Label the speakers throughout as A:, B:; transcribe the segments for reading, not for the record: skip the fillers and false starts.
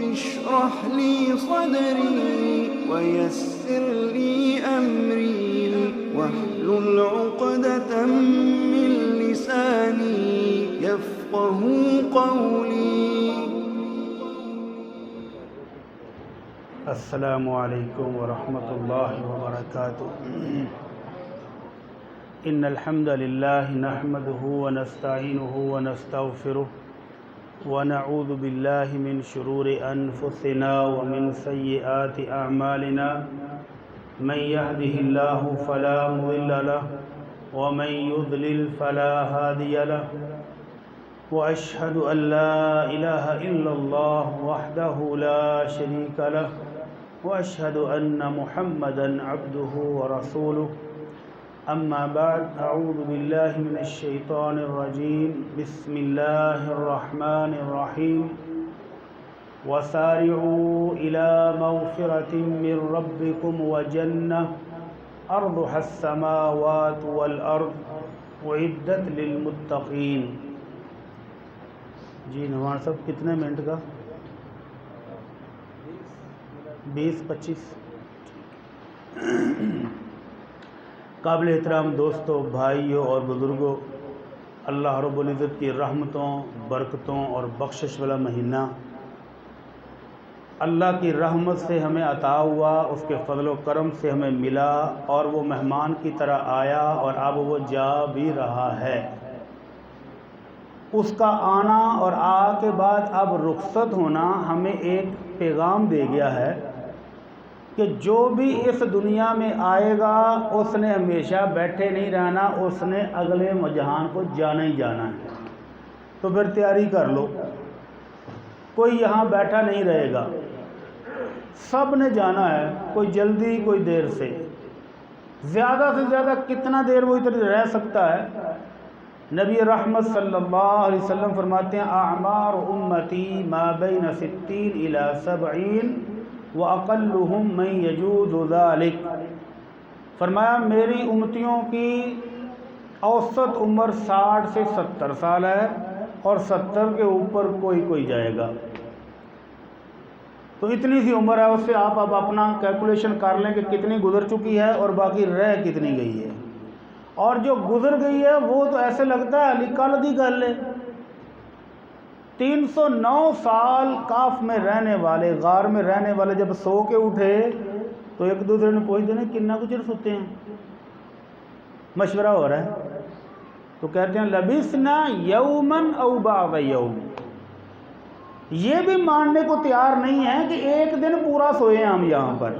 A: اشرح لي صدري ويسر لي أمري واحلل عقدة من لساني يفقه قولي.
B: السلام علیکم ورحمۃ اللہ وبرکاتہ. ان الحمد للہ نحمده ونستعینه ونستغفره ونعوذ باللہ من شرور انفسنا ومن سیئات اعمالنا. من يهده الله فلا مضل له ومن يضلل فلا هادي له. وأشهد أن لا إله إلا الله وحده لا شريك له وأشهد أن محمدًا عبده ورسوله. أما بعد، أعوذ بالله من الشيطان الرجيم. بسم الله الرحمن الرحيم. وسارعوا إلى مغفرة من ربكم وجنة أرضها السماوات والأرض أعدت للمتقين. جی نوان صاحب کتنے منٹ کا؟ 20-25. قابل احترام دوستوں، بھائیوں اور بزرگوں، اللہ رب العزت کی رحمتوں، برکتوں اور بخشش والا مہینہ اللہ کی رحمت سے ہمیں عطا ہوا، اس کے فضل و کرم سے ہمیں ملا اور وہ مہمان کی طرح آیا اور اب وہ جا بھی رہا ہے. اس کا آنا اور آ کے بعد اب رخصت ہونا ہمیں ایک پیغام دے گیا ہے کہ جو بھی اس دنیا میں آئے گا اس نے ہمیشہ بیٹھے نہیں رہنا، اس نے اگلے جہان کو جانا ہی جانا ہے. تو پھر تیاری کر لو، کوئی یہاں بیٹھا نہیں رہے گا، سب نے جانا ہے، کوئی جلدی کوئی دیر سے. زیادہ سے زیادہ کتنا دیر وہ ادھر رہ سکتا ہے؟ نبی رحمت صلی اللہ علیہ وسلم فرماتے ہیں اعمار امتی ما بین 60 الی 70 واقلهم من یجوز ذلک. فرمایا میری امتیوں کی اوسط عمر 60 سے 70 سال ہے اور 70 کے اوپر کوئی جائے گا. تو اتنی سی عمر ہے، اس سے آپ اب اپنا کیلکولیشن کر لیں کہ کتنی گزر چکی ہے اور باقی رہ کتنی گئی ہے. اور جو گزر گئی ہے وہ تو ایسے لگتا ہے علی کل دی گل ہے. 309 سال کاف میں رہنے والے، غار میں رہنے والے جب سو کے اٹھے تو ایک دوسرے نے پوچھتے ہیں کتنا کچھ سوتے ہیں. مشورہ ہو رہا ہے تو کہتے ہیں لبثنا یومن او بعض یوم. یہ بھی ماننے کو تیار نہیں ہے کہ ایک دن پورا سوئے ہیں ہم یہاں پر.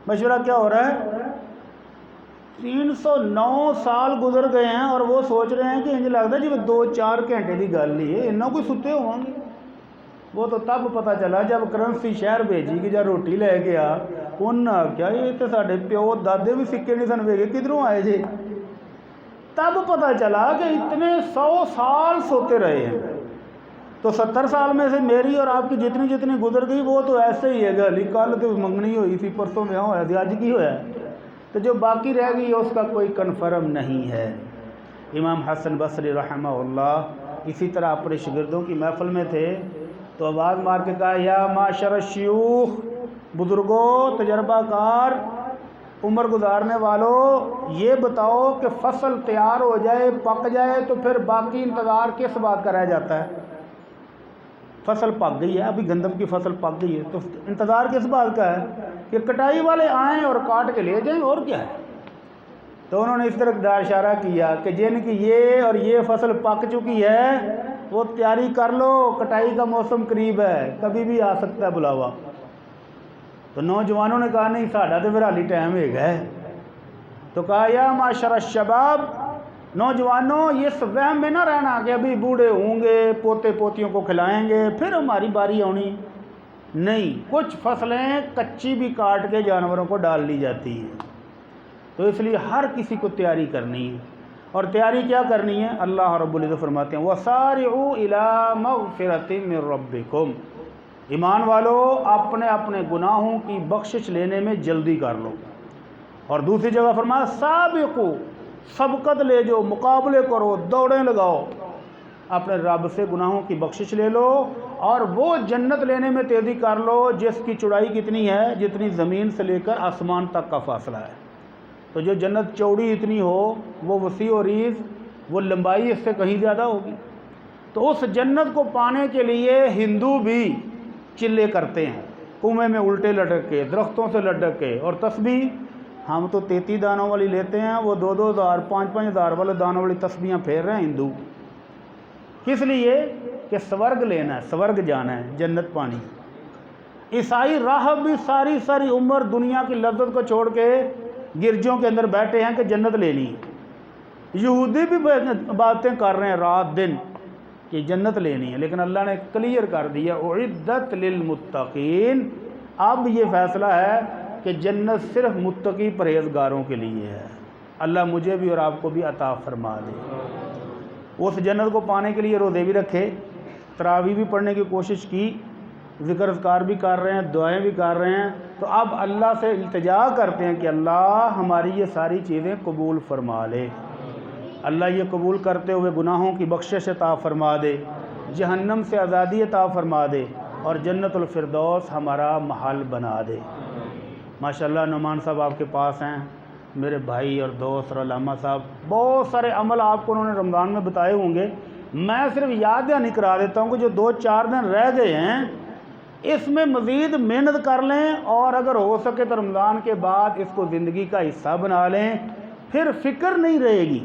B: مشورہ کیا ہو رہا ہے؟ 309 سال گزر گئے ہیں اور وہ سوچ رہے ہیں کہ انجھ لگتا ہے جی 2-4 گھنٹے کی گل نہیں ہے، انہوں کوئی ستے ہوں گے. وہ تو تب پتہ چلا جب کرنسی شہر بھیجی کہ جب روٹی لے گیا انہاں کیا یہ تو ساڈے پیو دادے بھی سکے نہیں سن ویگے کدھروں آئے جی. تب پتہ چلا کہ اتنے 100 سال سوتے رہے ہیں. تو 70 سال میں سے میری اور آپ کی جتنی گزر گئی وہ تو ایسے ہی ہے گا علی کل تو منگنی ہوئی تھی، پرسوں میں ہوا تھی، آج کی ہوا ہے. تو جو باقی رہ گئی اس کا کوئی کنفرم نہیں ہے. امام حسن بصری رحمہ اللہ اسی طرح اپنے شاگردوں کی محفل میں تھے تو آواز مار کے کہا یا معاشر الشیوخ، بزرگوں، تجربہ کار، عمر گزارنے والوں، یہ بتاؤ کہ فصل تیار ہو جائے، پک جائے تو پھر باقی انتظار کس بات کا رہ جاتا ہے؟ فصل پک گئی ہے، ابھی گندم کی فصل پک گئی ہے تو انتظار کس بات کا ہے؟ کہ کٹائی والے آئیں اور کاٹ کے لے جائیں، اور کیا ہے؟ تو انہوں نے اس طرح اشارہ کیا کہ جن کی یہ اور یہ فصل پک چکی ہے وہ تیاری کر لو، کٹائی کا موسم قریب ہے، کبھی بھی آ سکتا ہے بلاوا. تو نوجوانوں نے کہا نہیں ساڈا تو پھر حالی ٹائم ہے گا. تو کہا یا معاشر الشباب، نوجوانوں اس وہم میں نہ رہنا کہ ابھی بوڑھے ہوں گے، پوتے پوتیوں کو کھلائیں گے پھر ہماری باری آنی. نہیں، کچھ فصلیں کچی بھی کاٹ کے جانوروں کو ڈال لی جاتی ہیں. تو اس لیے ہر کسی کو تیاری کرنی ہے. اور تیاری کیا کرنی ہے؟ اللہ رب العزت فرماتے ہیں وَسَارِعُوا إِلَىٰ مَغْفِرَةٍ مِّن رَبِّكُمْ. ایمان والو اپنے اپنے گناہوں کی بخشش لینے میں جلدی کر لو. اور دوسری جگہ فرمایا سابقو، سبقت لے جو، مقابلے کرو، دوڑیں لگاؤ، اپنے رب سے گناہوں کی بخشش لے لو اور وہ جنت لینے میں تیزی کر لو جس کی چوڑائی کتنی ہے؟ جتنی زمین سے لے کر آسمان تک کا فاصلہ ہے۔ تو جو جنت چوڑی اتنی ہو وہ وسیع و عریض، وہ لمبائی اس سے کہیں زیادہ ہوگی۔ تو اس جنت کو پانے کے لیے ہندو بھی چلے کرتے ہیں، کنویں میں الٹے لٹک کے، درختوں سے لٹک کے، اور تسبیح ہم تو 33 دانوں والی لیتے ہیں، وہ 2,000 5,000 والے دانوں والی تسبیحاں پھیر رہے ہیں ہندو۔ کس لیے؟ کہ سورگ لینا ہے، سورگ جانا ہے، جنت پانی۔ عیسائی راہب بھی ساری ساری عمر دنیا کی لذت کو چھوڑ کے گرجوں کے اندر بیٹھے ہیں کہ جنت لینی ہے۔ یہودی بھی باتیں کر رہے ہیں رات دن کہ جنت لینی ہے، لیکن اللہ نے کلیئر کر دیا اعدت للمتقین۔ اب یہ فیصلہ ہے کہ جنت صرف متقی پرہیزگاروں کے لیے ہے۔ اللہ مجھے بھی اور آپ کو بھی عطا فرما دے۔ اس جنت کو پانے کے لیے روزے بھی رکھے، تراویح بھی پڑھنے کی کوشش کی، ذکر اذکار بھی کر رہے ہیں، دعائیں بھی کر رہے ہیں۔ تو اب اللہ سے التجا کرتے ہیں کہ اللہ ہماری یہ ساری چیزیں قبول فرما لے۔ اللہ یہ قبول کرتے ہوئے گناہوں کی بخشش عطا فرما دے، جہنم سے آزادی عطا فرما دے، اور جنت الفردوس ہمارا محل بنا دے۔ ماشاءاللہ نعمان صاحب آپ کے پاس ہیں، میرے بھائی اور دوست اور علامہ صاحب، بہت سارے عمل آپ کو انہوں نے رمضان میں بتائے ہوں گے۔ میں صرف یاد دہانی کرا دیتا ہوں کہ جو 2-4 دن رہ گئے ہیں اس میں مزید محنت کر لیں، اور اگر ہو سکے تو رمضان کے بعد اس کو زندگی کا حصہ بنا لیں۔ پھر فکر نہیں رہے گی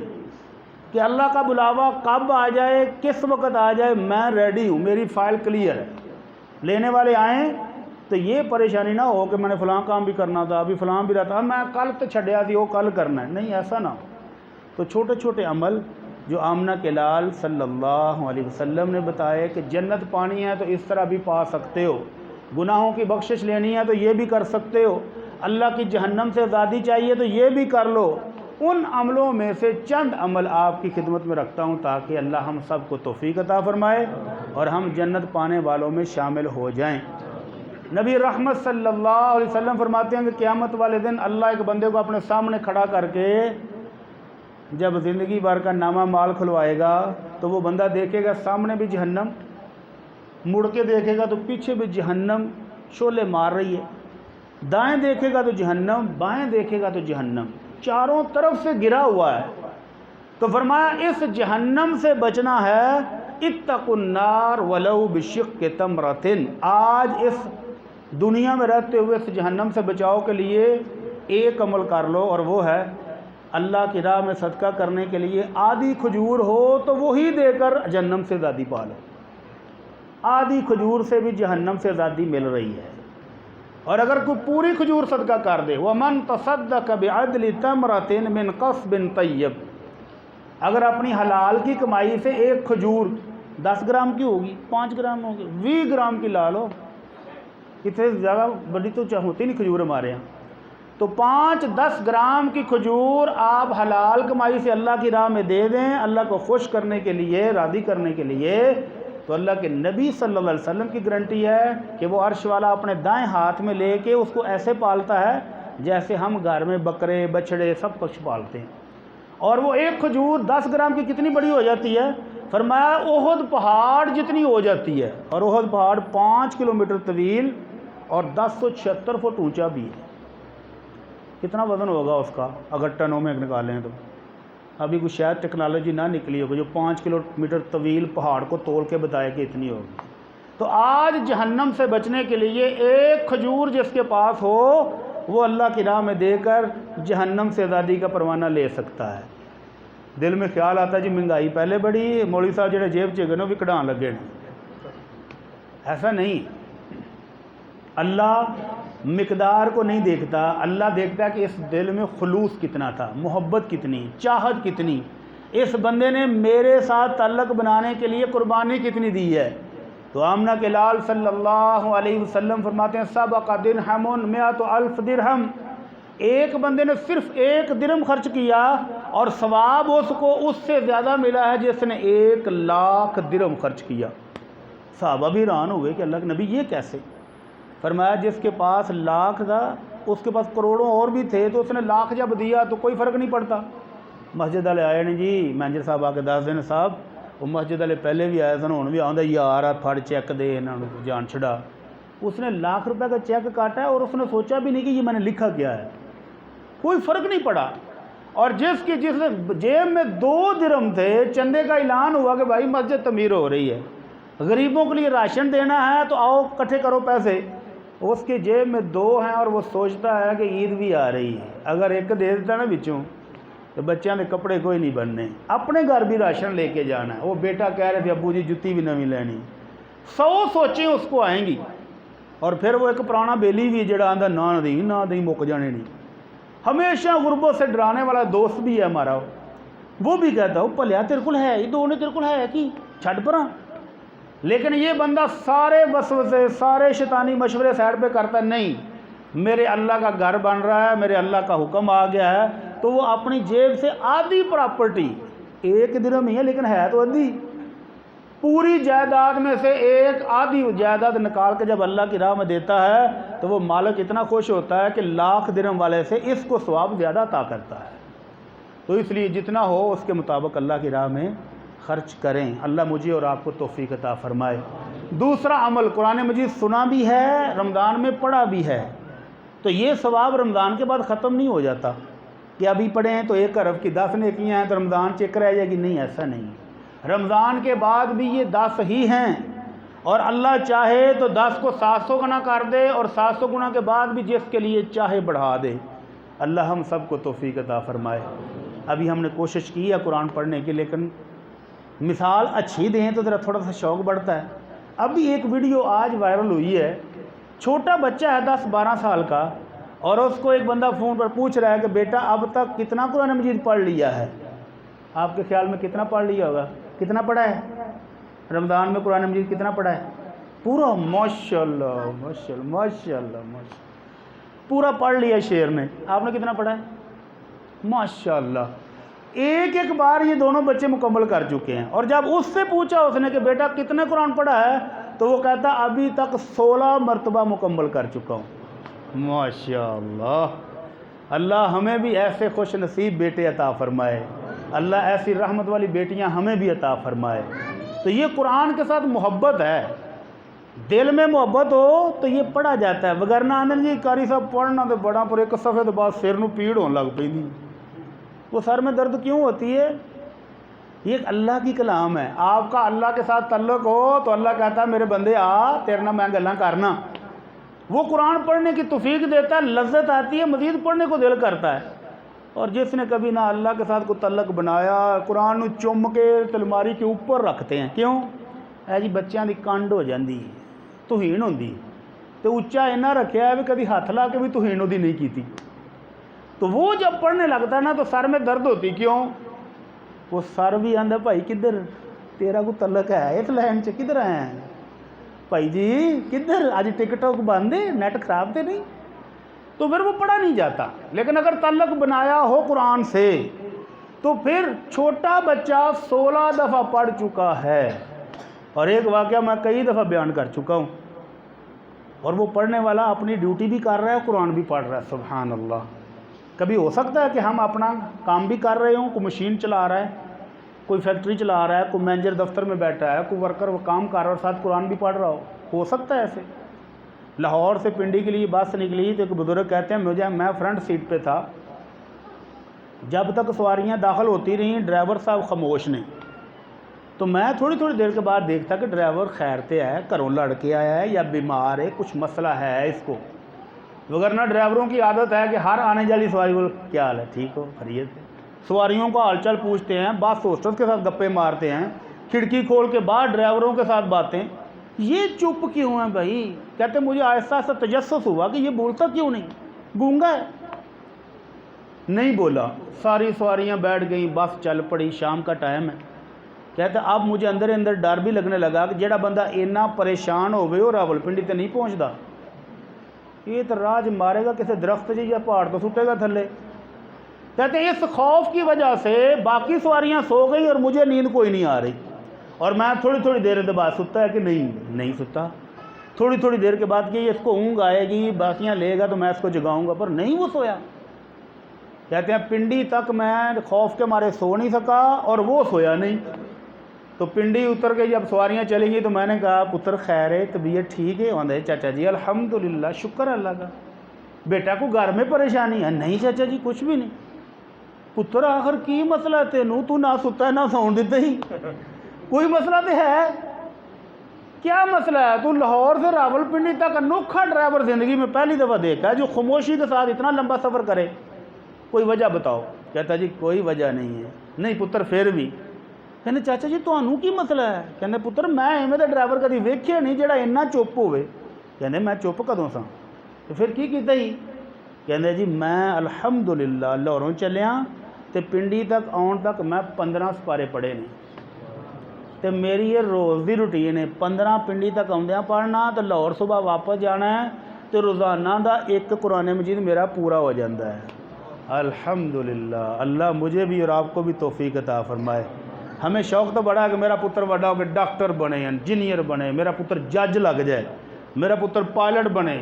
B: کہ اللہ کا بلاوا کب آ جائے، کس وقت آ جائے، میں ریڈی ہوں، میری فائل کلیئر ہے۔ لینے والے آئیں تو یہ پریشانی نہ ہو کہ میں نے فلاں کام بھی کرنا تھا، ابھی فلاں بھی رہتا، میں کل تو چھڈیا تھی وہ کل کرنا ہے، نہیں، ایسا نہ ہو۔ تو چھوٹے چھوٹے عمل جو آمنہ کے لال صلی اللہ علیہ وسلم نے بتائے کہ جنت پانی ہے تو اس طرح بھی پا سکتے ہو، گناہوں کی بخشش لینی ہے تو یہ بھی کر سکتے ہو، اللہ کی جہنم سے آزادی چاہیے تو یہ بھی کر لو۔ ان عملوں میں سے چند عمل آپ کی خدمت میں رکھتا ہوں تاکہ اللہ ہم سب کو توفیق عطا فرمائے اور ہم جنت پانے والوں میں شامل ہو جائیں۔ نبی رحمت صلی اللہ علیہ وسلم فرماتے ہیں کہ قیامت والے دن اللہ ایک بندے کو اپنے سامنے کھڑا کر کے جب زندگی بھر کا نامہ مال کھلوائے گا تو وہ بندہ دیکھے گا سامنے بھی جہنم، مڑ کے دیکھے گا تو پیچھے بھی جہنم شعلے مار رہی ہے، دائیں دیکھے گا تو جہنم، بائیں دیکھے گا تو جہنم، چاروں طرف سے گرا ہوا ہے۔ تو فرمایا اس جہنم سے بچنا ہے، اتقوا النار ولو بشق تمرۃ۔ آج اس دنیا میں رہتے ہوئے اس جہنم سے بچاؤ کے لیے ایک عمل کر لو، اور وہ ہے اللہ کی راہ میں صدقہ کرنے کے لیے آدھی کھجور ہو تو وہی دے کر جہنم سے آزادی پا لو۔ آدھی کھجور سے بھی جہنم سے آزادی مل رہی ہے، اور اگر کوئی پوری کھجور صدقہ کر دے، وَمَن تَصَدَّقَ بِعَدْلِ تَمْرَةٍ مِّن قَصْبٍ طَيِّبٍ، اگر اپنی حلال کی کمائی سے ایک کھجور 10 گرام کی ہوگی، 5 گرام ہوگی، 20 گرام کی لا لو، اتنے زیادہ بڑی تو ہوتی نہیں کھجور ہمارے یہاں، تو 5-10 گرام کی کھجور آپ حلال کمائی سے اللہ کی راہ میں دے دیں، اللہ کو خوش کرنے کے لیے، راضی کرنے کے لیے، تو اللہ کے نبی صلی اللہ علیہ وسلم کی گارنٹی ہے کہ وہ عرش والا اپنے دائیں ہاتھ میں لے کے اس کو ایسے پالتا ہے جیسے ہم گھر میں بکرے بچڑے سب کچھ پالتے ہیں۔ اور وہ ایک کھجور 10 گرام کی کتنی بڑی ہو جاتی ہے؟ فرمایا احد پہاڑ جتنی ہو جاتی ہے، اور احد پہاڑ 5 کلومیٹر طویل اور 1076 فٹ اونچا بھی ہے۔ کتنا وزن ہوگا اس کا اگر ٹنوں میں نکالیں تو؟ ابھی کوئی شاید ٹیکنالوجی نہ نکلی ہوگی جو 5 کلومیٹر طویل پہاڑ کو تول کے بتائے کہ اتنی ہوگی۔ تو آج جہنم سے بچنے کے لیے ایک کھجور جس کے پاس ہو وہ اللہ کی راہ میں دے کر جہنم سے آزادی کا پروانہ لے سکتا ہے۔ دل میں خیال آتا ہے جی مہنگائی پہلے بڑی، مولوی صاحب جڑے جیب چ گئے بھی کਢਾਣ لگے ہیں، ایسا نہیں۔ اللہ مقدار کو نہیں دیکھتا، اللہ دیکھتا ہے کہ اس دل میں خلوص کتنا تھا، محبت کتنی، چاہت کتنی، اس بندے نے میرے ساتھ تعلق بنانے کے لیے قربانی کتنی دی ہے۔ تو آمنہ کے لال صلی اللہ علیہ وسلم فرماتے ہیں سبق درہم 100,000 درہم، ایک بندے نے صرف 1 درہم خرچ کیا اور ثواب اس کو اس سے زیادہ ملا ہے جس نے 1,00,000 درہم خرچ کیا۔ صحابہ بھی حیران ہوئے کہ اللہ کے نبی یہ کیسے؟ فرمایا جس کے پاس 1,00,000 تھا اس کے پاس کروڑوں اور بھی تھے، تو اس نے 1,00,000 جب دیا تو کوئی فرق نہیں پڑتا۔ مسجد والے آئے نے جی مینیجر صاحب آ کے 10 دن صاحب وہ مسجد والے پہلے بھی آئے سن، ہوں بھی آتا یار پھڑ چیک دے انہوں نے جان چھڑا۔ اس نے ₹1,00,000 کا چیک کاٹا ہے اور اس نے سوچا بھی نہیں کہ یہ میں نے لکھا کیا ہے، کوئی فرق نہیں پڑا۔ اور جس نے جیب میں 2 درہم تھے، چندے کا اعلان ہوا کہ بھائی مسجد تعمیر ہو رہی ہے، غریبوں کے لیے راشن دینا ہے تو آؤ اکٹھے کرو پیسے، اس کی جیب میں 2 ہیں اور وہ سوچتا ہے کہ عید بھی آ رہی ہے، اگر ایک دے دیتا نا بچوں تو بچوں کے کپڑے کوئی نہیں بننے، اپنے گھر بھی راشن لے کے جانا ہے۔ وہ بیٹا کہہ رہے تھے ابو جی جتی بھی نویں لینی، 100 سوچیں اس کو آئیں گی۔ اور پھر وہ ایک پرانا بیلی بھی جڑا آندہ نہ دیں مک جانے نہیں، ہمیشہ غربت سے ڈرانے والا دوست بھی ہے ہمارا، وہ بھی کہتا ہو پلیا تیرے کل ہے، یہ دونوں تیرے کل ہے کی چھٹ پراں۔ لیکن یہ بندہ سارے وسوسے سارے شیطانی مشورے سائڈ پہ کرتا ہے، نہیں میرے اللہ کا گھر بن رہا ہے، میرے اللہ کا حکم آ گیا ہے، تو وہ اپنی جیب سے آدھی پراپرٹی 1 درہم ہی ہے لیکن ہے تو آدھی، پوری جائیداد میں سے ایک آدھی جائیداد نکال کے جب اللہ کی راہ میں دیتا ہے تو وہ مالک اتنا خوش ہوتا ہے کہ 1,00,000 درہم والے سے اس کو ثواب زیادہ عطا کرتا ہے۔ تو اس لیے جتنا ہو اس کے مطابق اللہ کی راہ میں خرچ کریں۔ اللہ مجھے اور آپ کو توفیق عطا فرمائے۔ دوسرا عمل، قرآن مجید سنا بھی ہے، رمضان میں پڑھا بھی ہے، تو یہ ثواب رمضان کے بعد ختم نہیں ہو جاتا کہ ابھی پڑھیں تو 1 ارب کی 10 نیکیاں ہیں تو رمضان چیک رہ جائے گی، نہیں، ایسا نہیں۔ رمضان کے بعد بھی یہ 10 ہی ہیں، اور اللہ چاہے تو 10 کو 700 گنا کر دے، اور 700 گنا کے بعد بھی جس کے لیے چاہے بڑھا دے۔ اللہ ہم سب کو توفیق عطا فرمائے۔ ابھی ہم نے کوشش کی ہے قرآن پڑھنے کی، لیکن مثال اچھی دیں تو ذرا تھوڑا سا شوق بڑھتا ہے۔ ابھی ایک ویڈیو آج وائرل ہوئی ہے، چھوٹا بچہ ہے 10-12 سال کا، اور اس کو ایک بندہ فون پر پوچھ رہا ہے کہ بیٹا اب تک کتنا قرآن مجید پڑھ لیا ہے؟ آپ کے خیال میں کتنا پڑھ لیا ہوگا؟ کتنا پڑھا ہے رمضان میں قرآن مجید؟ کتنا پڑھا ہے؟ پورا؟ ماشاءاللہ ماشاءاللہ ماشاءاللہ ماشاءاللہ، پورا پڑھ لیا شعر نے۔ آپ نے کتنا پڑھا ہے؟ ماشاءاللہ، ایک بار یہ دونوں بچے مکمل کر چکے ہیں۔ اور جب اس سے پوچھا اس نے کہ بیٹا کتنے قرآن پڑھا ہے، تو وہ کہتا ابھی تک 16 مرتبہ مکمل کر چکا ہوں۔ ماشاءاللہ، اللہ ہمیں بھی ایسے خوش نصیب بیٹے عطا فرمائے، اللہ ایسی رحمت والی بیٹیاں ہمیں بھی عطا فرمائے۔ تو یہ قرآن کے ساتھ محبت ہے، دل میں محبت ہو تو یہ پڑھا جاتا ہے، وگرنہ آنند جی کاری صاحب پڑھنا تو بڑا پر ایک صفحے تو بعد سر نو پیڑ ہونے لگ پی، وہ سر میں درد کیوں ہوتی ہے؟ یہ ایک اللہ کی کلام ہے، آپ کا اللہ کے ساتھ تعلق ہو تو اللہ کہتا ہے میرے بندے آ تیرے نہ میں گلاں کرنا۔ وہ قرآن پڑھنے کی توفیق دیتا ہے، لذت آتی ہے، مزید پڑھنے کو دل کرتا ہے۔ اور جس نے کبھی نہ اللہ کے ساتھ کوئی تعلق بنایا، قرآن نو چم کے تلماری کے اوپر رکھتے ہیں، کیوں؟ اے جی بچیاں دی کنڈ ہو جاندی، توہین ہوندی، تو اچا اینا رکھیا ہے بھی کبھی ہاتھ لا کے بھی توہین ہوندی نہیں کیتی۔ تو وہ جب پڑھنے لگتا ہے نا تو سر میں درد ہوتی، کیوں؟ وہ سر بھی آندہ بھائی کدھر تیرا کو تعلق ہے اس لائن سے، کدھر آیا ہے بھائی جی، کدھر آج ٹک ٹاک بند ہے، نیٹ خراب تے نہیں؟ تو پھر وہ پڑھا نہیں جاتا۔ لیکن اگر تعلق بنایا ہو قرآن سے تو پھر چھوٹا بچہ 16 دفعہ پڑھ چکا ہے، اور ایک واقعہ میں کئی دفعہ بیان کر چکا ہوں، اور وہ پڑھنے والا اپنی ڈیوٹی بھی کر رہا ہے، قرآن بھی پڑھ رہا ہے۔ سبحان اللہ۔ کبھی ہو سکتا ہے کہ ہم اپنا کام بھی کر رہے ہوں، کوئی مشین چلا رہا ہے، کوئی فیکٹری چلا رہا ہے، کوئی مینیجر دفتر میں بیٹھا ہے، کوئی ورکر وہ کام کر رہا ہے اور ساتھ قرآن بھی پڑھ رہا ہو سکتا ہے ایسے۔ لاہور سے پنڈی کے لیے بس نکلی تو ایک بزرگ کہتے ہیں میں فرنٹ سیٹ پہ تھا، جب تک سواریاں داخل ہوتی رہیں ڈرائیور صاحب خاموش نے، تو میں تھوڑی دیر کے بعد دیکھتا کہ ڈرائیور خیرتے ہے، گھروں لڑ کے آیا ہے یا بیمار ہے، کچھ مسئلہ ہے اس کو، وگرنہ ڈرائیوروں کی عادت ہے کہ ہر آنے جالی سواری کو کیا حال ہے، ٹھیک ہو، خیریت ہے، سواریوں کا حال چال پوچھتے ہیں، بس ہوسٹس کے ساتھ گپے مارتے ہیں، کھڑکی کھول کے بعد ڈرائیوروں کے ساتھ باتیں۔ یہ چپ کیوں ہیں بھائی؟ کہتے مجھے آہستہ آہستہ تجسس ہوا کہ یہ بولتا کیوں نہیں، گونگا ہے؟ نہیں بولا، ساری سواریاں بیٹھ گئیں، بس چل پڑی، شام کا ٹائم ہے۔ کہتے اب مجھے اندر ڈر بھی لگنے لگا کہ جڑا بندہ اتنا پریشان ہوئے اور راولپنڈی تے نہیں پہنچتا، یہ تو راج مارے گا کسی درخت جی یا پہاڑ تو سٹے گا تھلے۔ کہتے ہیں اس خوف کی وجہ سے باقی سواریاں سو گئی اور مجھے نیند کوئی نہیں آ رہی، اور میں تھوڑی دیر کے بعد ستا ہے کہ نہیں ستا، تھوڑی دیر کے بعد کہ اس کو اونگ آئے گی، باقیاں لے گا تو میں اس کو جگاؤں گا، پر نہیں وہ سویا۔ کہتے ہیں پنڈی تک میں خوف کے مارے سو نہیں سکا اور وہ سویا نہیں۔ تو پنڈی اتر کے جب سواریاں چلی گئی تو میں نے کہا پتر خیر ہے طبیعت ٹھیک ہے؟ آدھے چاچا جی الحمدللہ شکر اللہ کا۔ بیٹا کو گھر میں پریشانی ہے؟ نہیں چاچا جی کچھ بھی نہیں۔ پتر آخر کی مسئلہ ہے تینوں؟ تو نہ ستا ہے نہ سون دیتے ہی، کوئی مسئلہ تو ہے؟ کیا مسئلہ ہے؟ تو لاہور سے راول پنڈی تک انوکھا ڈرائیور زندگی میں پہلی دفعہ دیکھا ہے جو خاموشی کے ساتھ اتنا لمبا سفر کرے، کوئی وجہ بتاؤ؟ کہتا جی کوئی وجہ نہیں ہے۔ نہیں پتر پھر بھی کہنے چاچا جی تانوں کی مسئلہ ہے؟ کہنے پتر میں ایویں دا ڈرائیور کدی ویکھیا نہیں جڑا اتنا چپ ہوئے۔ کہنے میں چپ کدوں سا؟ تو پھر کی کیتا ہی؟ کہنے جی میں الحمدللہ لاہوروں چلیاں تے پنڈی تک آن تک میں 15 سپارے پڑھے نے، تے میری یہ روز دی روٹین ہے 15 پنڈی تک آندیاں پڑھنا تے لاہور صبح واپس جانا ہے تے روزانہ دا ایک قرآن مجید میرا پورا ہو جاتا ہے۔ الحمدللہ اللہ مجھے بھی اور آپ کو بھی توفیق عطا فرمائے۔ ہمیں شوق تو بڑا ہے کہ میرا پتر بڑا ہو کے ڈاکٹر بنے، انجینئر بنے، میرا پتر جج لگ جائے، میرا پتر پائلٹ بنے۔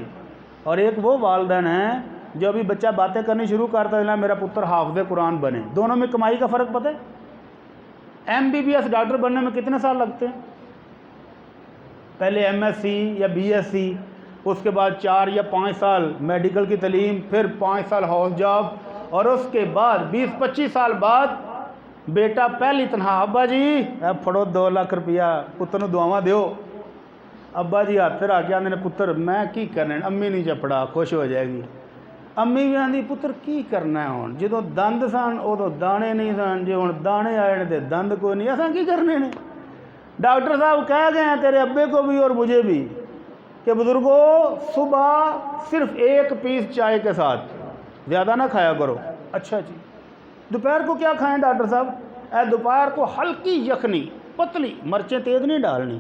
B: اور ایک وہ والدین ہیں جو ابھی بچہ باتیں کرنی شروع کرتا ہے میرا پتر حافظ قرآن بنے۔ دونوں میں کمائی کا فرق پتہ ہے؟ MBBS ڈاکٹر بننے میں کتنے سال لگتے ہیں؟ پہلے MSc یا BSc، اس کے بعد 4 یا 5 سال میڈیکل کی تعلیم، پھر 5 سال ہاؤس جاب، اور اس کے بعد 20-25 سال بعد بیٹا پہلی تنہا ابا جی پھڑو 2 لاکھ روپیہ پتر نو دعاواں دیو۔ ابا جی ہاتھ پھر آ کے آدھے پتر میں کی کرنا، امی نہیں چپڑا خوش ہو جائے گی۔ امی بھی آدھی پتر کی کرنا ہے ہوں، جدو دند سن ادو دانے نہیں سن، جی ہوں دانے آئے نے تے دند کوئی نہیں، ایسا کی کرنے نے؟ ڈاکٹر صاحب کہہ گئے ہیں تیرے ابے کو بھی اور مجھے بھی کہ بزرگوں صبح صرف 1 پیس چائے کے ساتھ، زیادہ نہ کھایا کرو۔ اچھا جی۔ دوپہر کو کیا کھائیں ڈاکٹر صاحب؟ دوپہر کو ہلکی یخنی پتلی، مرچیں تیز نہیں ڈالنی،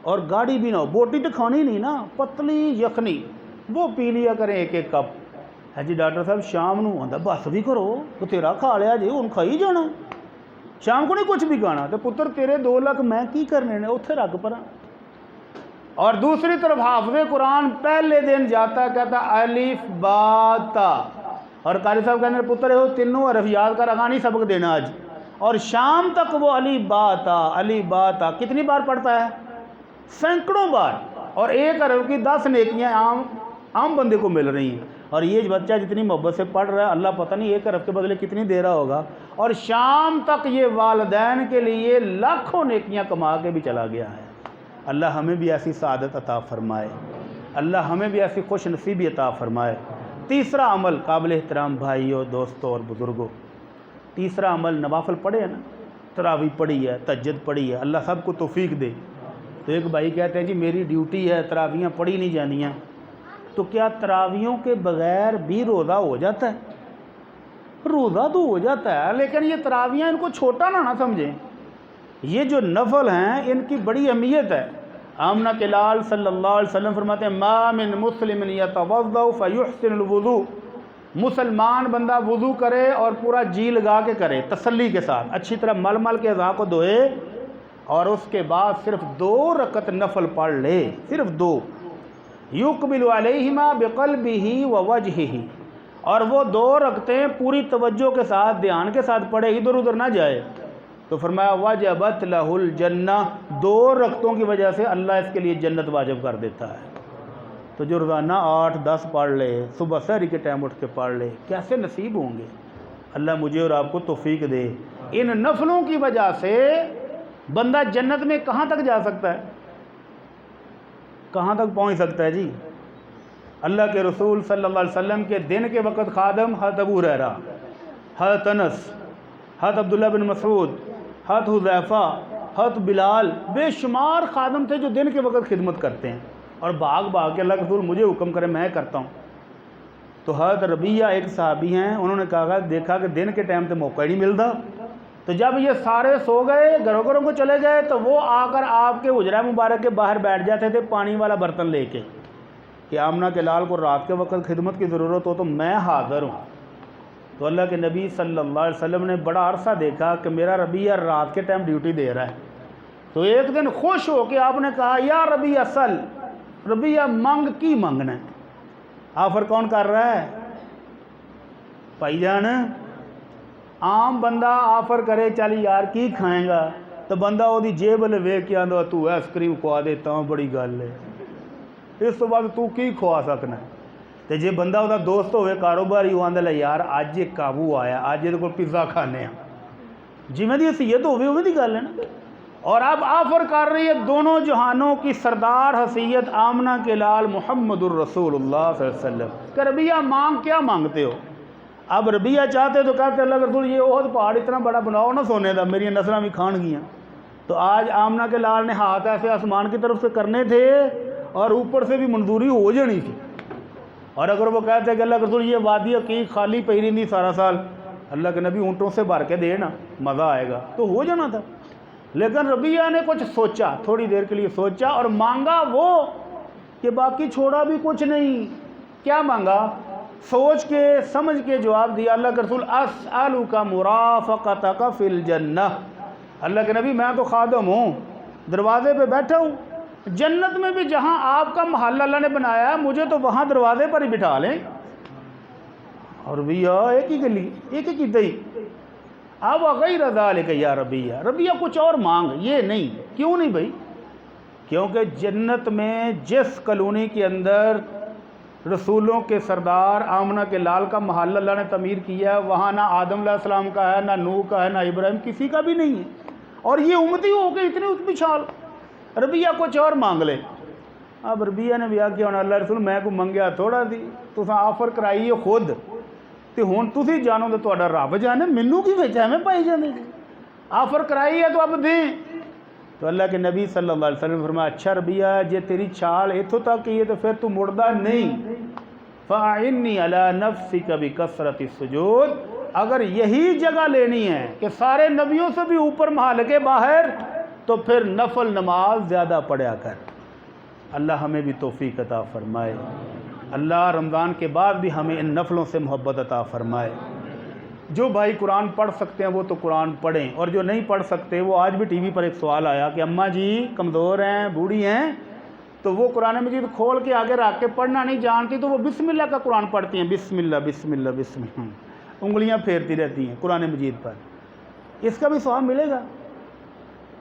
B: اور گاڑی بھی نہ ہو، بوٹی تو کھانی نہیں نا، پتلی یخنی وہ پی لیا کریں 1-1 کپ۔ ہے جی ڈاکٹر صاحب شام نو آندا بس بھی کرو، تو تیرا کھا لیا جی ہوں کھائی جانا، شام کو نہیں کچھ بھی کھانا۔ تو پتر تیرے 2 لاکھ میں کی کرنے نے، اتھے رکھ پرا۔ اور دوسری طرف حافظ قرآن پہلے دن جاتا ہے کہتا الف با تا، اور قاری صاحب کہتے ہیں پتر یہ 3 حرف یاد کر، اگانی سبق دینا آج، اور شام تک وہ علی با تا کتنی بار پڑھتا ہے؟ سینکڑوں بار، اور 1 حرف کی 10 نیکیاں عام بندے کو مل رہی ہیں۔ اور یہ بچہ جتنی محبت سے پڑھ رہا ہے اللہ پتہ نہیں 1 حرف کے بدلے کتنی دے رہا ہوگا، اور شام تک یہ والدین کے لیے لاکھوں نیکیاں کما کے بھی چلا گیا ہے۔ اللہ ہمیں بھی ایسی سعادت عطا فرمائے، اللہ ہمیں بھی ایسی خوش نصیبی عطا فرمائے۔ تیسرا عمل قابل احترام بھائیوں، دوستوں اور بزرگوں، تیسرا عمل نوافل پڑھے ہے نا، تراویح پڑھی ہے، تہجد پڑھی ہے، اللہ سب کو توفیق دے۔ تو ایک بھائی کہتے ہیں جی میری ڈیوٹی ہے تراویحاں پڑھی نہیں جانیاں، تو کیا تراویحوں کے بغیر بھی روزہ ہو جاتا ہے؟ روزہ تو ہو جاتا ہے، لیکن یہ تراویحاں ان کو چھوٹا نہ سمجھیں، یہ جو نفل ہیں ان کی بڑی اہمیت ہے۔ آمنہ کے لال صلی اللہ علیہ وسلم فرماتے ہیں ما من مسلم یتوضأ فیحسن الوضوء، مسلمان بندہ وضو کرے اور پورا جی لگا کے کرے، تسلی کے ساتھ اچھی طرح مل مل کے اعضاء کو دھوئے، اور اس کے بعد صرف 2 رکعت نفل پڑھ لے، صرف 2، یقبل علیہما بقلبہ ووجہہ، اور وہ 2 رکعتیں پوری توجہ کے ساتھ دھیان کے ساتھ پڑھے، ادھر ادھر نہ جائے، تو فرمایا وجبت لہ الجنہ، 2 رکعتوں کی وجہ سے اللہ اس کے لیے جنت واجب کر دیتا ہے۔ تو جو روزانہ 8-10 پڑھ لے، صبح سحری کے ٹائم اٹھ کے پڑھ لے، کیسے نصیب ہوں گے؟ اللہ مجھے اور آپ کو توفیق دے۔ ان نفلوں کی وجہ سے بندہ جنت میں کہاں تک جا سکتا ہے؟ کہاں تک پہنچ سکتا ہے جی؟ اللہ کے رسول صلی اللہ علیہ وسلم کے دن کے وقت خادم حضرت ابو ہریرہ، حضرت انس، حضرت عبداللہ بن مسعود، حضرت حذیفہ، حضرت بلال، بے شمار خادم تھے جو دن کے وقت خدمت کرتے ہیں، اور بھاگ بھاگ کے اللہ کے رسول مجھے حکم کرے میں کرتا ہوں۔ تو حضرت ربیہ ایک صحابی ہیں، انہوں نے کہا دیکھا کہ دن کے ٹائم تو موقع ہی نہیں ملتا، تو جب یہ سارے سو گئے گھروں گھروں کو چلے گئے تو وہ آ کر آپ کے حجرہ مبارک کے باہر بیٹھ جاتے تھے پانی والا برتن لے کے کہ آمنہ کے لال کو رات کے وقت خدمت کی ضرورت ہو تو میں حاضر ہوں۔ تو اللہ کے نبی صلی اللہ علیہ وسلم نے بڑا عرصہ دیکھا کہ میرا ربیہ رات کے ٹائم ڈیوٹی دے رہا ہے، تو ایک دن خوش ہو کے آپ نے کہا یا ربیہ سل، ربیہ مانگ کی مانگنا ہے؟ آفر کون کر رہا ہے؟ بھائی جان عام بندہ آفر کرے چل یار کی کھائیں گا، تو بندہ وہ جیب والے ویخ کے آتا تو آئس کریم کھوا دے تو بڑی گل ہے، اس تو بعد تو کی کھوا سکنا ہے۔ تو جے بندہ وہ دوست ہوئے کاروباری وہ آدھا یار اج ایک قابو آیا، اج یہ کو پیزا کھانے ہیں، جی میں دی حیثیت ہوگی وہ بھی گل ہے نا۔ اور اب آفر کر رہی ہے دونوں جہانوں کی سردار حیثیت آمنہ کے لال محمد الرسول اللہ صلی اللہ علیہ وسلم کہ ربیہ مانگ کیا مانگتے ہو؟ اب ربیہ چاہتے تو کہتے اللہ کے رسول یہ احد پہاڑ اتنا بڑا بناؤ نہ سونے دا، میری نسلیں بھی کھان گیاں۔ تو آج آمنہ کے لال نے ہاتھ ایسے آسمان کی طرف سے کرنے تھے اور اوپر سے بھی منظوری ہو جانی تھی۔ اور اگر وہ کہتے کہ اللہ کے رسول یہ وادی عقیق خالی پہ نہیں سارا سال، اللہ کے نبی اونٹوں سے بھر کے دے نا مزہ آئے گا، تو ہو جانا تھا۔ لیکن ربیہ نے کچھ سوچا، تھوڑی دیر کے لیے سوچا اور مانگا وہ کہ باقی چھوڑا بھی کچھ نہیں۔ کیا مانگا؟ سوچ کے سمجھ کے جواب دیا اللہ کے رسول اسألک مرافقتک فی الجنہ، اللہ کے نبی میں تو خادم ہوں، دروازے پہ بیٹھا ہوں، جنت میں بھی جہاں آپ کا محل اللہ نے بنایا ہے مجھے تو وہاں دروازے پر ہی بٹھا لیں۔ اور ربیہ ایک ہی گلی ایک ہی کی دئی اب غیر ذالک یا ربیہ، ربیہ کچھ اور مانگ، یہ نہیں۔ کیوں نہیں بھائی؟ کیونکہ جنت میں جس کالونی کے اندر رسولوں کے سردار آمنہ کے لال کا محل اللہ نے تعمیر کیا ہے وہاں نہ آدم علیہ السلام کا ہے، نہ نوح کا ہے، نہ ابراہیم، کسی کا بھی نہیں ہے، اور یہ امتی ہو کے اتنے اس پچھال ربیہ کچھ اور مانگ لے۔ اب ربیہ نے بھی آگیا ہونا اللہ رسول میں کو منگیا تھوڑا سی، تساں آفر کرائی ہے خود تے ہن تسی جانو تے تہاڈا رب جانے، مینوں کی وجہ میں پائی جانے، آفر کرائی ہے تو اب دیں۔ تو اللہ کے نبی صلی اللہ علیہ وسلم فرمایا اچھا ربیہ جے تیری چھال اتھوں تک کی ہے تو پھر تو مڑدا نہیں، فَأَعِنِّي عَلَى نَفْسِكَ بِكَثْرَةِ السُّجُودِ، اگر یہی جگہ لینی ہے کہ سارے نبیوں سے بھی اوپر محل کے باہر تو پھر نفل نماز زیادہ پڑھیا کر۔ اللہ ہمیں بھی توفیق عطا فرمائے، اللہ رمضان کے بعد بھی ہمیں ان نفلوں سے محبت عطا فرمائے۔ جو بھائی قرآن پڑھ سکتے ہیں وہ تو قرآن پڑھیں، اور جو نہیں پڑھ سکتے وہ آج بھی ٹی وی پر ایک سوال آیا کہ اماں جی کمزور ہیں بوڑھی ہیں تو وہ قرآن مجید کھول کے آگے رکھ کے پڑھنا نہیں جانتی تو وہ بسم اللہ کا قرآن پڑھتی ہیں، بسم اللہ بسم اللہ بسم اللہ، انگلیاں پھیرتی رہتی ہیں قرآن مجید پر۔ اس کا بھی ثواب ملے گا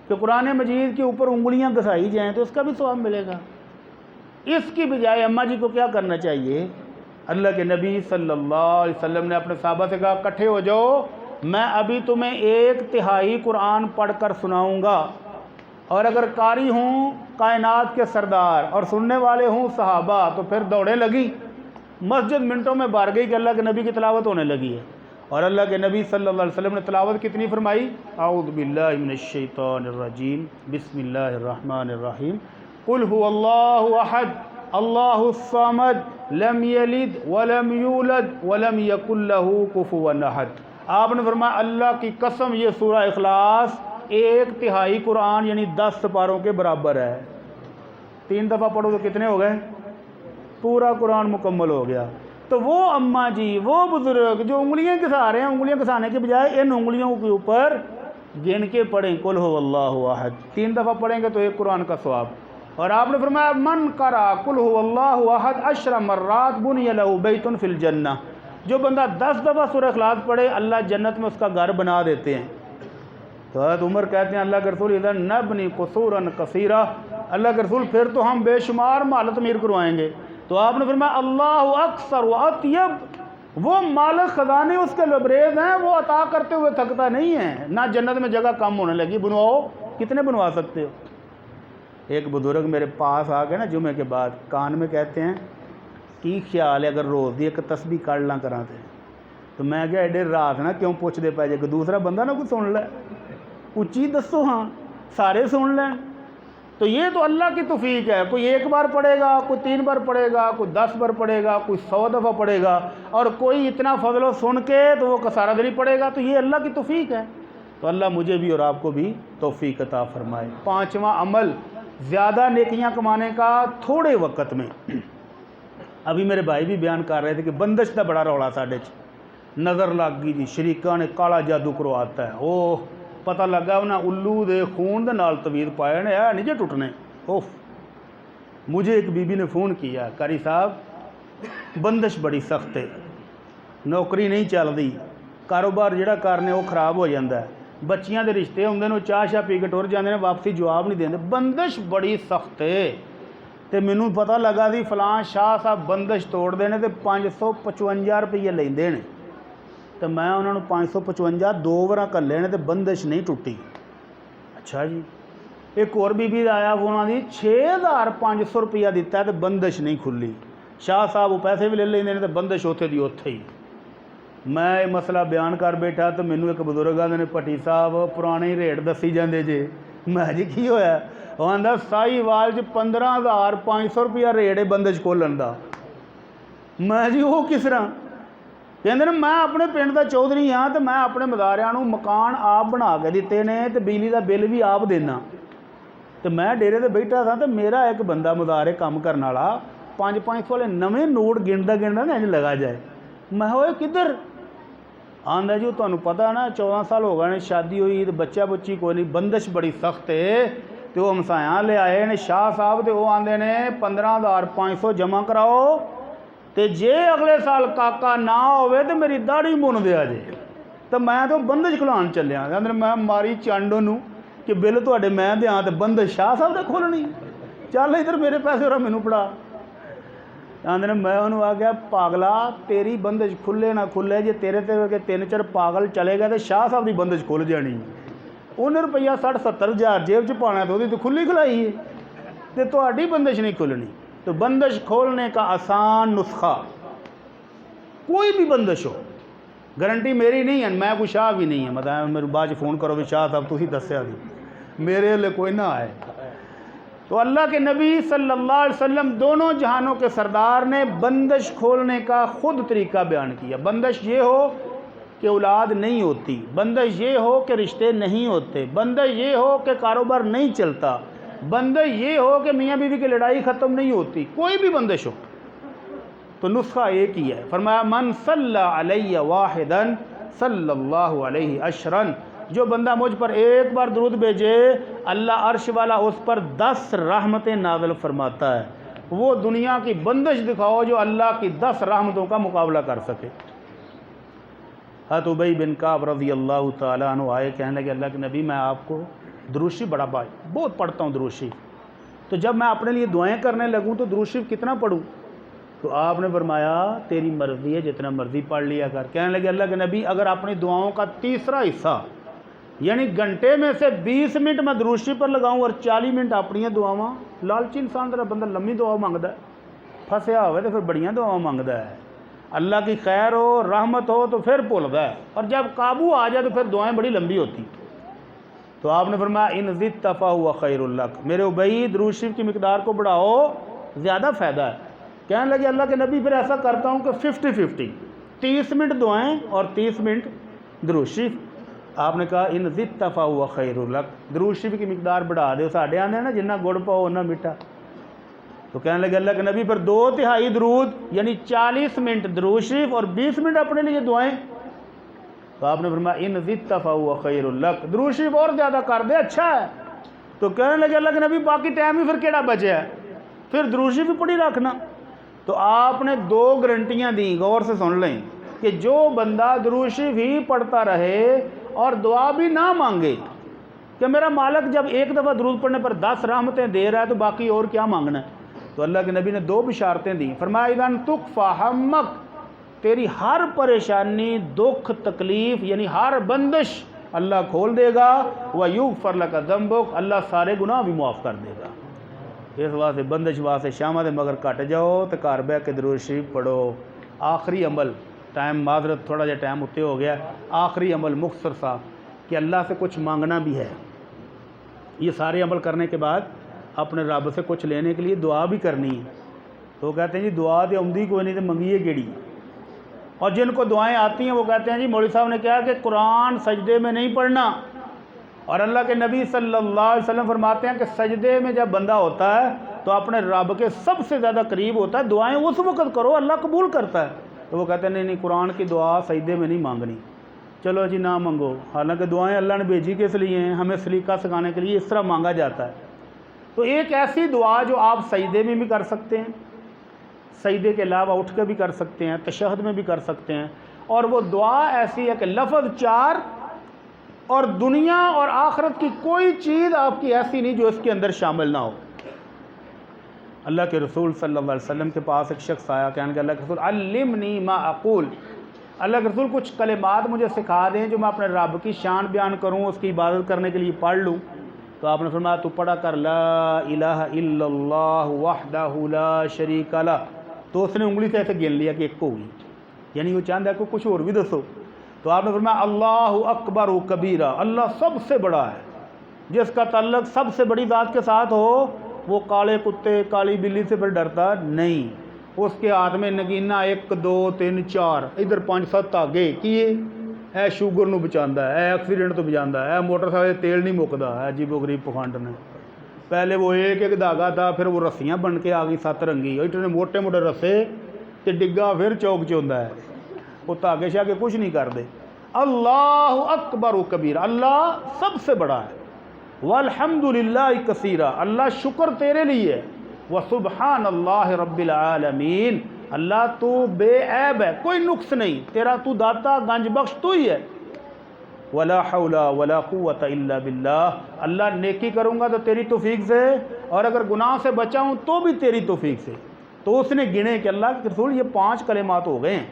B: کہ قرآن مجید کے اوپر انگلیاں گھسائی جائیں تو اس کا بھی ثواب ملے گا۔ اس کی بجائے اماں جی کو کیا کرنا چاہیے؟ اللہ کے نبی صلی اللہ علیہ وسلم نے اپنے صحابہ سے کہا اکٹھے ہو جاؤ، میں ابھی تمہیں 1/3 قرآن پڑھ کر سناؤں گا، اور اگر قاری ہوں کائنات کے سردار اور سننے والے ہوں صحابہ تو پھر دوڑے لگی، مسجد منٹوں میں بھر گئی کہ اللہ کے نبی کی تلاوت ہونے لگی ہے۔ اور اللہ کے نبی صلی اللہ علیہ وسلم نے تلاوت کتنی فرمائی؟ اعوذ باللہ من الشیطان الرجیم، بسم اللہ الرحمن الرحیم، قل هو اللہ احد اللہ الصمد لم یلد ولم یولد ولم یکن لہ کفوا احد۔ آپ نے فرمایا اللہ کی قسم یہ سورہ اخلاص 1/3 قرآن یعنی 10 سپاروں کے برابر ہے۔ 3 دفعہ پڑھو تو کتنے ہو گئے؟ پورا قرآن مکمل ہو گیا۔ تو وہ اماں جی وہ بزرگ جو انگلیاں گھسا رہے ہیں، انگلیاں گھسانے کے بجائے ان انگلیوں کے اوپر گن کے پڑھیں قل هو اللہ احد، 3 دفعہ پڑھیں گے تو 1 قرآن کا ثواب۔ اور آپ نے فرمایا من قرأ قل هو اللہ احد 10 مرات بنی لہ بیت فی الجنہ، جو بندہ 10 دفعہ سورہ اخلاص پڑھے اللہ جنت میں اس کا گھر بنا دیتے ہیں۔ تو حضرت عمر کہتے ہیں اللہ کے رسول اذا نبنی قصورا کثیرا، اللہ کے رسول پھر تو ہم بے شمار محل تعمیر کروائیں گے۔ تو آپ نے فرمایا اللہ اکثر و اطیب، وہ مالک خزانے اس کے لبریز ہیں، وہ عطا کرتے ہوئے تھکتا نہیں ہے، نہ جنت میں جگہ کم ہونے لگی، بنواؤ کتنے بنوا سکتے ہو۔ ایک بزرگ میرے پاس آ گئے نا جمعے کے بعد، کان میں کہتے ہیں کی خیال ہے اگر روز دی ایک تسبیح کر لاں کراتے ہیں؟ تو میں کہا ایڈے رات نا کیوں پوچھ دے پائے جے کہ دوسرا بندہ نہ کوئی سن لے، اچھی دسو ہاں سارے سن لیں۔ تو یہ تو اللہ کی توفیق ہے، کوئی 1 بار پڑھے گا، کوئی 3 بار پڑھے گا، کوئی 10 بار پڑھے گا، کوئی 100 دفعہ پڑھے گا، اور کوئی اتنا فضل و سن کے تو وہ سارا دن ہی پڑھے گا۔ تو یہ اللہ کی توفیق ہے۔ تو اللہ مجھے بھی اور آپ کو بھی توفیق عطا فرمائے۔ 5واں عمل زیادہ نیکیاں کمانے کا تھوڑے وقت میں۔ ابھی میرے بھائی بھی بیان کر رہے تھے کہ بندش کا بڑا رولا ساڈے چ، نظر لگ گئی جی، شریکاں نے کالا جادو کرواتا ہے، اوہ پتہ لگا انہیں الو دے خون دے نال توید پائے نے، نہیں جے ٹوٹنے۔ اوف، مجھے ایک بی بی نے فون کیا قاری صاحب بندش بڑی سخت ہے، نوکری نہیں چل دی، کاروبار جڑا کرنے وہ خراب ہو جاتا ہے، ਬੱਚੀਆਂ ਦੇ ਰਿਸ਼ਤੇ ਹੁੰਦੇ ਨੇ, ਉਹ ਚਾਹ ਸ਼ਾਹ ਪੀ ਕੇ ਟੁਰ ਜਾਂਦੇ ਨੇ, ਵਾਪਸੀ ਜਵਾਬ ਨਹੀਂ ਦਿੰਦੇ। ਬੰਦਸ਼ ਬੜੀ ਸਖਤ ਹੈ। ਤੇ ਮੈਨੂੰ ਪਤਾ ਲੱਗਾ ਸੀ ਫਲਾਂ ਸ਼ਾਹ ਸਾਹਿਬ ਬੰਦਸ਼ ਤੋੜਦੇ ਨੇ ਤੇ 555 ਰੁਪਏ ਲੈਂਦੇ ਨੇ, ਤੇ ਮੈਂ ਉਹਨਾਂ ਨੂੰ 555 2 ਵਾਰਾਂ ਘੱਲੇ ਨੇ ਤੇ ਬੰਦਸ਼ ਨਹੀਂ ਟੁੱਟੀ। ਅੱਛਾ ਜੀ। ਇੱਕ ਹੋਰ ਬੀਬੀ ਦਾ ਆਇਆ ਉਹਨਾਂ ਦੀ 6500 ਰੁਪਇਆ ਦਿੱਤਾ ਤੇ ਬੰਦਸ਼ ਨਹੀਂ ਖੁੱਲੀ। ਸ਼ਾਹ ਸਾਹਿਬ ਉਹ ਪੈਸੇ ਵੀ ਲੈ ਲੈਂਦੇ ਨੇ ਤੇ ਬੰਦਸ਼ ਉੱਥੇ ਦੀ ਉੱਥੇ ਹੀ। ਮੈਂ ਇਹ ਮਸਲਾ ਬਿਆਨ ਕਰ ਬੈਠਾ ਤੇ ਮੈਨੂੰ ਇੱਕ ਬਜ਼ੁਰਗ ਆਂਦੇ ਨੇ, ਭੱਟੀ ਸਾਹਿਬ ਪੁਰਾਣੇ ਰੇਟ ਦੱਸੀ ਜਾਂਦੇ ਜੇ। ਮੈਂ ਜੀ ਕੀ ਹੋਇਆ? ਉਹ ਆਂਦਾ ਸਾਹੀਵਾਲ 'ਚ 15500 ਰੁਪਇਆ ਰੇਟ ਹੈ ਬੰਦਸ਼ ਖੋਲ੍ਹਣ ਦਾ। ਮੈਂ ਜੀ ਉਹ ਕਿਸ ਤਰ੍ਹਾਂ? ਕਹਿੰਦੇ ਨੇ ਮੈਂ ਆਪਣੇ ਪਿੰਡ ਦਾ ਚੌਧਰੀ ਹਾਂ ਤੇ ਮੈਂ ਆਪਣੇ ਮਦਾਰਿਆਂ ਨੂੰ ਮਕਾਨ ਆਪ ਬਣਾ ਕੇ ਦਿੱਤੇ ਨੇ ਤੇ ਬਿਜਲੀ ਦਾ ਬਿੱਲ ਵੀ ਆਪ ਦੇਣਾ। ਤੇ ਮੈਂ ਡੇਰੇ ਤੇ ਬੈਠਾ ਸਾਂ ਤੇ ਮੇਰਾ ਇੱਕ ਬੰਦਾ ਮਦਾਰੇ ਕੰਮ ਕਰਨ ਵਾਲਾ 500 ਵਾਲੇ ਨਵੇਂ ਨੋਟ ਗਿਣਦਾ ਨਾ ਇੰਝ ਲਗਾ ਜਾਏ। ਮੈਂ ਓਏ ਕਿੱਧਰ? ਆਂਦਾ ਜੀ ਤੁਹਾਨੂੰ ਪਤਾ ਨਾ 14 ਸਾਲ ਹੋ ਗਏ ਨੇ ਸ਼ਾਦੀ ਹੋਈ ਤੇ ਬੱਚਾ ਬੱਚੀ ਕੋਈ ਨਹੀਂ, ਬੰਦਸ਼ ਬੜੀ ਸਖਤ ਹੈ। ਤੇ ਉਹ ਹਮਸਾਇਆਂ ਲਿਆਏ ਨੇ ਸ਼ਾਹ ਸਾਹਿਬ ਤੇ ਉਹ ਆਂਦੇ ਨੇ 15500 ਜਮ੍ਹਾਂ ਕਰਾਓ ਤੇ ਜੇ ਅਗਲੇ ਸਾਲ ਕਾਕਾ ਨਾ ਹੋਵੇ ਤੇ ਮੇਰੀ ਦਾੜੀ ਮੁੰਨ ਦਿਆ ਜੇ। ਤਾਂ ਮੈਂ ਤਾਂ ਬੰਦਸ਼ ਖੁਲਾਉਣ ਚੱਲਿਆ। ਕਹਿੰਦੇ ਮੈਂ ਮਾਰੀ ਚੰਡ ਉਹਨੂੰ ਕਿ ਬਿੱਲ ਤੁਹਾਡੇ ਮੈਂ ਦਿਆਂ ਤੇ ਬੰਦਸ਼ ਸ਼ਾਹ ਸਾਹਿਬ ਨੇ ਖੋਲ੍ਹਣੀ। ਚੱਲ ਇੱਧਰ ਮੇਰੇ ਪੈਸੇ ਹੋਰ ਮੈਨੂੰ ਫੜਾ। ਆਂਦੇ ਨੇ ਮੈਂ ਉਹਨੂੰ ਆ ਗਿਆ ਪਾਗਲਾ ਤੇਰੀ ਬੰਦਸ਼ ਖੁੱਲੇ ਨਾ ਖੁੱਲੇ, ਜੇ ਤੇਰੇ ਤੇ ਵਰਗੇ 3-4 ਪਾਗਲ ਚਲੇ ਗਏ ਤੇ ਸ਼ਾਹ ਸਾਹਿਬ ਦੀ ਬੰਦਸ਼ ਖੁੱਲ੍ਹ ਜਾਣੀ। ਉਹਨੇ ਰੁਪਈਆ 60-70 ਹਜ਼ਾਰ ਜੇਬ 'ਚ ਪਾਉਣਾ ਤੇ ਉਹਦੀ ਤਾਂ ਖੁੱਲੀ ਖੁਲਾਈ ਹੈ ਤੇ ਤੁਹਾਡੀ ਬੰਦਸ਼ ਨਹੀਂ ਖੁੱਲਣੀ। تو بندش کھولنے کا آسان نسخہ کوئی بھی بندش ہو، گارنٹی میری نہیں ہے، میں کوئی شاہ بھی نہیں ہے، مطلب میرے بعد فون کرو بھی شاہ صاحب تھی دسیا بھی میرے لیے کوئی نہ آئے۔ تو اللہ کے نبی صلی اللہ علیہ وسلم دونوں جہانوں کے سردار نے بندش کھولنے کا خود طریقہ بیان کیا۔ بندش یہ ہو کہ اولاد نہیں ہوتی، بندش یہ ہو کہ رشتے نہیں ہوتے، بندش یہ ہو کہ کاروبار نہیں چلتا، بندش یہ ہو کہ میاں بیوی کی لڑائی ختم نہیں ہوتی، کوئی بھی بندش ہو تو نسخہ ایک ہی ہے۔ فرمایا من صلی علیہ واحدا صلی اللہ علیہ عشرا، جو بندہ مجھ پر ایک بار درود بھیجے اللہ عرش والا اس پر 10 رحمتیں نازل فرماتا ہے۔ وہ دنیا کی بندش دکھاؤ جو اللہ کی 10 رحمتوں کا مقابلہ کر سکے۔ حضرت ابی بن کعب رضی اللہ تعالیٰ عنہ آئے، کہنے لگے اللہ کے نبی میں آپ کو درود شریف بہت پڑھتا ہوں درود شریف، تو جب میں اپنے لیے دعائیں کرنے لگوں تو درود شریف کتنا پڑھوں؟ تو آپ نے فرمایا تیری مرضی ہے، جتنا مرضی پڑھ لیا کر۔ کہنے لگے اللہ کے نبی اگر اپنی دعاؤں کا تیسرا حصہ یعنی گھنٹے میں سے 20 منٹ میں درود شریف پر لگاؤں اور 40 منٹ اپنی دعاواں، لالچی انسان ذرا بندہ لمبی دعا مانگتا ہے، پھنسیا ہوئے تو پھر بڑیاں دعا مانگتا ہے، اللہ کی خیر ہو رحمت ہو تو پھر بھولتا ہے، اور جب قابو آ جائے تو پھر دعائیں بڑی لمبی ہوتی۔ تو آپ نے فرمایا ان زدت فہو خیر لک، میرے ابی درود شریف کی مقدار کو بڑھاؤ زیادہ فائدہ ہے۔ کہنے لگے اللہ کے نبی پھر ایسا کرتا ہوں کہ 50-50، 30 منٹ دعائیں اور 30 منٹ درود شریف۔ آپ نے کہا ان زدت فہو خیر لک، درود شریف کی مقدار بڑھا دے، ساڈے آندے نا جنہ گڑ پاؤ اُنہ میٹھا۔ تو کہنے لگے اللہ کے نبی پر 2/3 درود یعنی 40 منٹ درود شریف اور 20 منٹ اپنے لیے دعائیں۔ تو آپ نے فرمایا ان زدت فہو خیر لک، درود شریف اور زیادہ کر دے اچھا ہے۔ تو کہنے لگے اللہ کے نبی باقی ٹائم ہی پھر کیڑا بچا ہے، پھر درود شریف بھی پڑھی رکھنا۔ تو آپ نے 2 گارنٹیاں دیں، غور سے سن لیں، کہ جو بندہ درود شریف ہی پڑھتا رہے اور دعا بھی نہ مانگے، کہ میرا مالک جب ایک دفعہ درود پڑھنے پر 10 رحمتیں دے رہا ہے تو باقی اور کیا مانگنا ہے۔ تو اللہ کے نبی نے 2 بشارتیں دیں، فرمایا اذا تکفی ہمک، تیری ہر پریشانی دکھ تکلیف یعنی ہر بندش اللہ کھول دے گا، ویغفر لک ذنبک، اللہ سارے گناہ بھی معاف کر دے گا۔ اس واسطے بندش واسطے شامہ دے مگر کٹ جاؤ تو گھر بیٹھ کے درود شریف پڑھو۔ آخری عمل، ٹائم معذرت تھوڑا جا ٹائم اتنے ہو گیا، آخری عمل مختصر سا کہ اللہ سے کچھ مانگنا بھی ہے۔ یہ سارے عمل کرنے کے بعد اپنے رب سے کچھ لینے کے لیے دعا بھی کرنی ہے۔ تو کہتے ہیں جی دعا تو آمدی کوئی نہیں تو منگیے کیڑی۔ اور جن کو دعائیں آتی ہیں وہ کہتے ہیں جی مولوی صاحب نے کہا کہ قرآن سجدے میں نہیں پڑھنا، اور اللہ کے نبی صلی اللہ علیہ وسلم فرماتے ہیں کہ سجدے میں جب بندہ ہوتا ہے تو اپنے رب کے سب سے زیادہ قریب ہوتا ہے، دعائیں اس وقت کرو اللہ قبول کرتا ہے۔ تو وہ کہتے ہیں نہیں قرآن کی دعا سجدے میں نہیں مانگنی، چلو جی نہ مانگو، حالانکہ دعائیں اللہ نے بھیجی کس لیے ہیں، ہمیں سلیقہ سکھانے کے لیے اس طرح مانگا جاتا ہے۔ تو ایک ایسی دعا جو آپ سجدے میں بھی کر سکتے ہیں، سجدے کے علاوہ اٹھ کے بھی کر سکتے ہیں، تشہد میں بھی کر سکتے ہیں، اور وہ دعا ایسی ہے کہ لفظ 4 اور دنیا اور آخرت کی کوئی چیز آپ کی ایسی نہیں جو اس کے اندر شامل نہ ہو۔ اللہ کے رسول صلی اللہ علیہ وسلم کے پاس ایک شخص آیا، کہنے کہ اللہ کے رسول علمنی ما اقول، اللہ کے رسول کچھ کلمات مجھے سکھا دیں جو میں اپنے رب کی شان بیان کروں، اس کی عبادت کرنے کے لیے پڑھ لوں۔ تو آپ نے فرمایا تو پڑھا کر لا الہ الا اللہ وحدہ لا شریک لہ۔ تو اس نے انگلی سے ایسے گن لیا کہ ایک ہوگی، یعنی وہ چاہتا ہے کہ کچھ اور بھی دسو۔ تو آپ نے فرمایا اللہ اکبر و کبیرہ، اللہ سب سے بڑا ہے۔ جس کا تعلق سب سے بڑی ذات کے ساتھ ہو وہ کالے کتے کالی بلی سے پھر ڈرتا نہیں۔ اس کے ہاتھ میں نگینہ 1 2 3 4 ادھر 5 7 آگے کیے، اے شوگر نو بچاندا ہے، اے ایکسیڈنٹ تو بچاندا ہے، اے موٹر سائیکل تیل نہیں مکدا ہے، عجیب و غریب پخنڈ نے۔ پہلے وہ ایک دھاگا تھا، پھر وہ رسیاں بن کے آ گئی 7 رنگی، اتنے موٹے موٹے رسے تے ڈگا پھر چوک چوندا ہے، وہ دھاگے شاگے کچھ نہیں کردے۔ اللہ اکبر و کبیر، اللہ سب سے بڑا ہے۔ والحمدللہ کثیرا، اللہ شکر تیرے لیے ہے۔ وسبحان اللہ رب العالمین، اللہ تو بے عیب ہے، کوئی نقص نہیں، تیرا تو داتا گنج بخش تو ہی ہے۔ ولا حول ولا قوت الا باللہ، اللہ نیکی کروں گا تو تیری توفیق سے، اور اگر گناہ سے بچاؤں تو بھی تیری توفیق سے۔ تو اس نے گنے کہ اللہ کے رسول یہ 5 کلمات ہو گئے ہیں،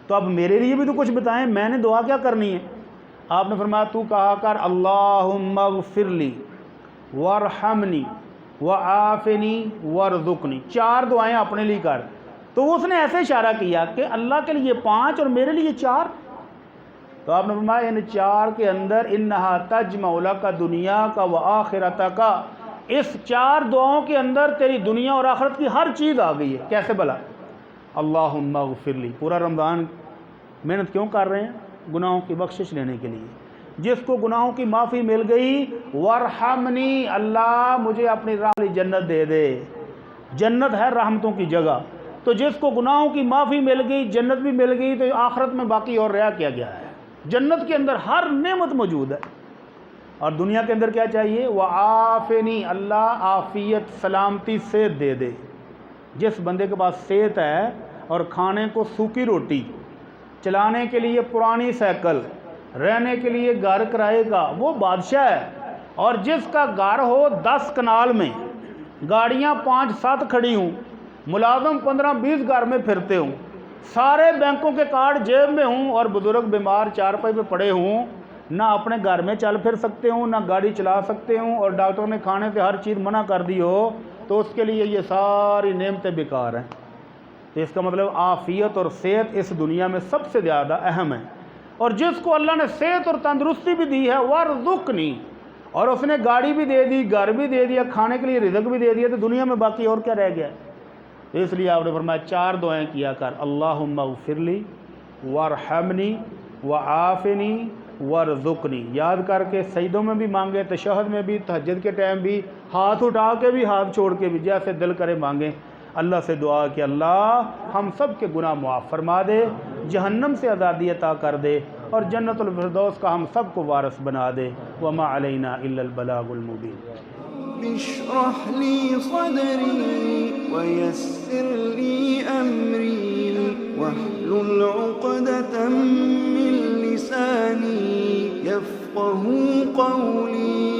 B: تو اب میرے لیے بھی تو کچھ بتائیں، میں نے دعا کیا کرنی ہے؟ آپ نے فرمایا تو کہا کر اللہم اغفر لی وارحمنی وعافنی وارزقنی، 4 دعائیں اپنے لیے کر۔ تو اس نے ایسے اشارہ کیا کہ اللہ کے لیے 5 اور میرے لیے 4۔ تو آپ نے فرمایا ان 4 کے اندر انہا تجمع لک دنیا کا وآخرت کا، اس 4 دعاؤں کے اندر تیری دنیا اور آخرت کی ہر چیز آ گئی ہے۔ کیسے بھلا؟ اللہم اغفر لی، پورا رمضان محنت کیوں کر رہے ہیں؟ گناہوں کی بخشش لینے کے لیے۔ جس کو گناہوں کی معافی مل گئی، وارحمنی، اللہ مجھے اپنی راہ والی جنت دے دے۔ جنت ہے رحمتوں کی جگہ، تو جس کو گناہوں کی معافی مل گئی، جنت بھی مل گئی، تو آخرت میں باقی اور رہا کیا گیا ہے؟ جنت کے اندر ہر نعمت موجود ہے۔ اور دنیا کے اندر کیا چاہیے؟ وعافنی، اللہ عافیت سلامتی صحت دے دے۔ جس بندے کے پاس صحت ہے اور کھانے کو سوکھی روٹی، چلانے کے لیے پرانی سائیکل، رہنے کے لیے گھر کرائے کا، وہ بادشاہ ہے۔ اور جس کا گھر ہو 10 کنال میں، گاڑیاں 5 7 کھڑی ہوں، ملازم 15 20 گھر میں پھرتے ہوں، سارے بینکوں کے کارڈ جیب میں ہوں، اور بزرگ بیمار چارپائی پہ پڑے ہوں، نہ اپنے گھر میں چل پھر سکتے ہوں، نہ گاڑی چلا سکتے ہوں، اور ڈاکٹر نے کھانے سے ہر چیز منع کر دی ہو، تو اس کے لیے یہ ساری نعمتیں بیکار ہیں۔ تو اس کا مطلب عافیت اور صحت اس دنیا میں سب سے زیادہ اہم ہے۔ اور جس کو اللہ نے صحت اور تندرستی بھی دی ہے، وارزقنی، اور اس نے گاڑی بھی دے دی، گھر بھی دے دیا، کھانے کے لیے رزق بھی دے دیا، تو دنیا میں باقی اور کیا رہ گیا؟ اس لیے آپ نے فرمایا 4 دعائیں کیا کر، اللہم اغفر لی وارحمنی وعافنی وارزقنی۔ یاد کر کے سجدوں میں بھی مانگے، تشہد میں بھی، تہجد کے ٹائم بھی، ہاتھ اٹھا کے بھی، ہاتھ چھوڑ کے بھی، جیسے دل کرے مانگیں۔ اللہ سے دعا کہ اللہ ہم سب کے گناہ معاف فرما دے، جہنم سے آزادی عطا کر دے، اور جنت الفردوس کا ہم سب کو وارث بنا دے۔ وما علینا الا البلاغ المبین۔
A: اشرح لي صدري ويسر لي أمري واحلل عقدة من لساني يفقه قولي